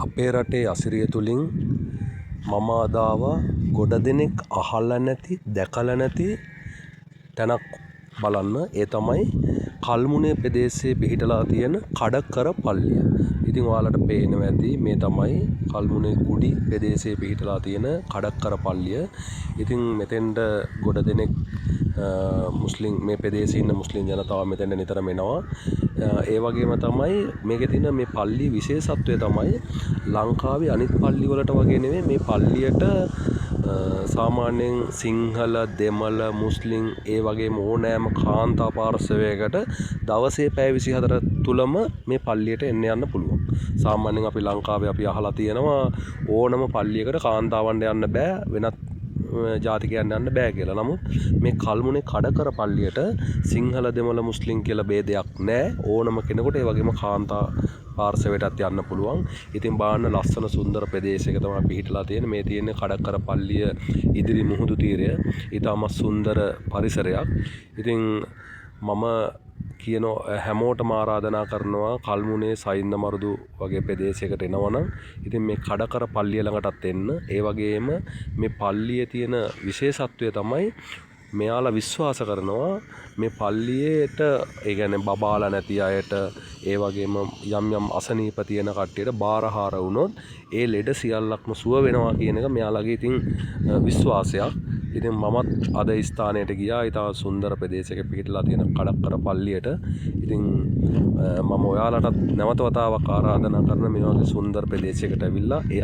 අපේ රටේ අසිරිය තුලින් මම අදාව ගොඩ දෙනෙක් අහලා නැති දැකලා නැති තැනක් බලන්න. ඒ තමයි කල්මුනේ ප්‍රදේශයේ පිහිටලා තියෙන කඩකර පල්ලිය. ඉතින් ඔයාලට පේනවා ඇති මේ තමයි කල්මුනේ කුඩි ප්‍රදේශයේ පිහිටලා තියෙන කඩකර පල්ලිය. ඉතින් මෙතෙන්ට ගොඩ දෙනෙක් මුස්ලිම් මේ ප්‍රදේශයේ ඉන්න මුස්ලිම් ජනතාව මෙතෙන්ට නිතරම එනවා. ඒ වගේම තමයි මේකේ තියෙන මේ පල්ලිය විශේෂත්වය තමයි ලංකාවේ අනිත් පල්ලි වලට වගේ නෙමෙයි මේ පල්ලියට සාමාන්‍යයෙන් සිංහල දෙමළ මුස්ලිම් ඒ වගේම ඕනෑම කාන්තා පාර්ශවයකට දවසේ පැය 24 තුලම මේ පල්ලියට එන්න යන්න පුළුවන්. සාමාන්‍යයෙන් අපි ලංකාවේ අපි අහලා තියෙනවා ඕනම පල්ලියකට කාන්තාවන්ට යන්න බෑ වෙනත් ජාතිකයන්ට යන්න බෑ කියලා. නමුත් මේ කල්මුනේ කඩකර පල්ලියට සිංහල දෙමළ මුස්ලිම් කියලා ભેදයක් නැහැ. ඕනම කෙනෙකුට ඒ වගේම කාන්තා පාර්ශවයටත් යන්න පුළුවන්. ඉතින් බාන්න ලස්සන සුන්දර ප්‍රදේශයක තමයි පිහිටලා තියෙන්නේ. මේ තියෙන්නේ කඩකර පල්ලිය ඉදිරි මුහුදු තීරය. ඊටමත් සුන්දර පරිසරයක්. ඉතින් මම කියන හැමෝටම ආරාධනා කරනවා කල්මුනේ සයින්ද මරුදු වගේ ප්‍රදේශයකට එනවනම් ඉතින් මේ කඩකර පල්ලිය ළඟටත් එන්න. ඒ වගේම මේ පල්ලියේ තියෙන විශේෂත්වය තමයි මෙයාලා විශ්වාස කරනවා මේ පල්ලියට ඒ කියන්නේ බබාලා නැති අයට ඒ වගේම යම් යම් අසනීප තියෙන කට්ටියට බාරහාර වුණොත් ඒ ලෙඩ සියල්ලක්ම සුව වෙනවා කියන එක මෙයාලගේ ඉතින් විශ්වාසයක්. ඉතින් මමත් අද ස්ථානයට ගියා. ඊට සුන්දර ප්‍රදේශයක පිහිටලා තියෙන කඩකර පල්ලියට. ඉතින් මම ඔයාලටත් නැවත වතාවක් ආරාධනා කරන මේ වගේ සුන්දර ප්‍රදේශයකට ඇවිල්ලා ඒ